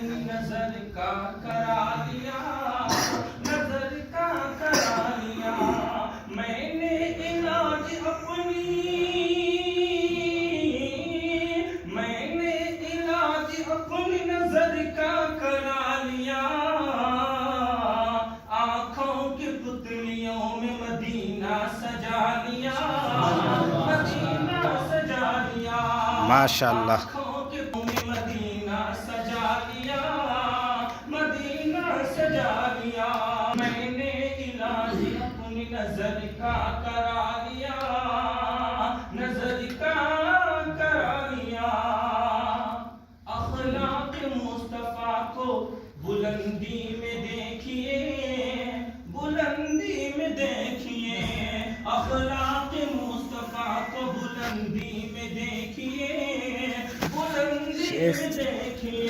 نظر کا کرا لیا، نظر کا کرا لیا، میں نے علاج اپنی، میں نے علاج اپنی نظر کا کرا لیا، آنکھوں کی پتلیوں میں مدینہ سجا لیا، مدینہ سجا لیا، ماشاءاللہ مدینہ سجا لیا، مدینہ سجا لیا، میں نے علاج اپنی نظر کا کرا لیا، نظر کا کرا لیا، اخلاق مصطفیٰ کو بلندی میں دیکھیے، بلندی میں دیکھیے، اخلاق مصطفیٰ کو بلندی میں دیکھیے، بلندی میں دیکھیے،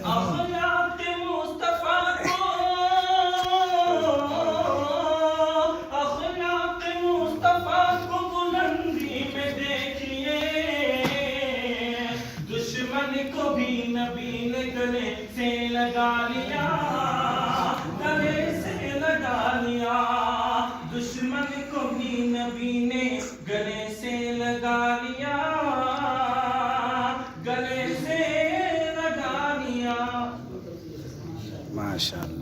اخلاق مصطفیٰ کو، اخلاق مصطفیٰ کو بلندی میں دیکھیے، دشمن کو بھی نبی نے گلے سے لگا لیا، گلے سے لگا لیا، دشمن کو بھی نبی نے گلے سے لگا لیا، گلے سے لگا لیا، ماشاءاللہ۔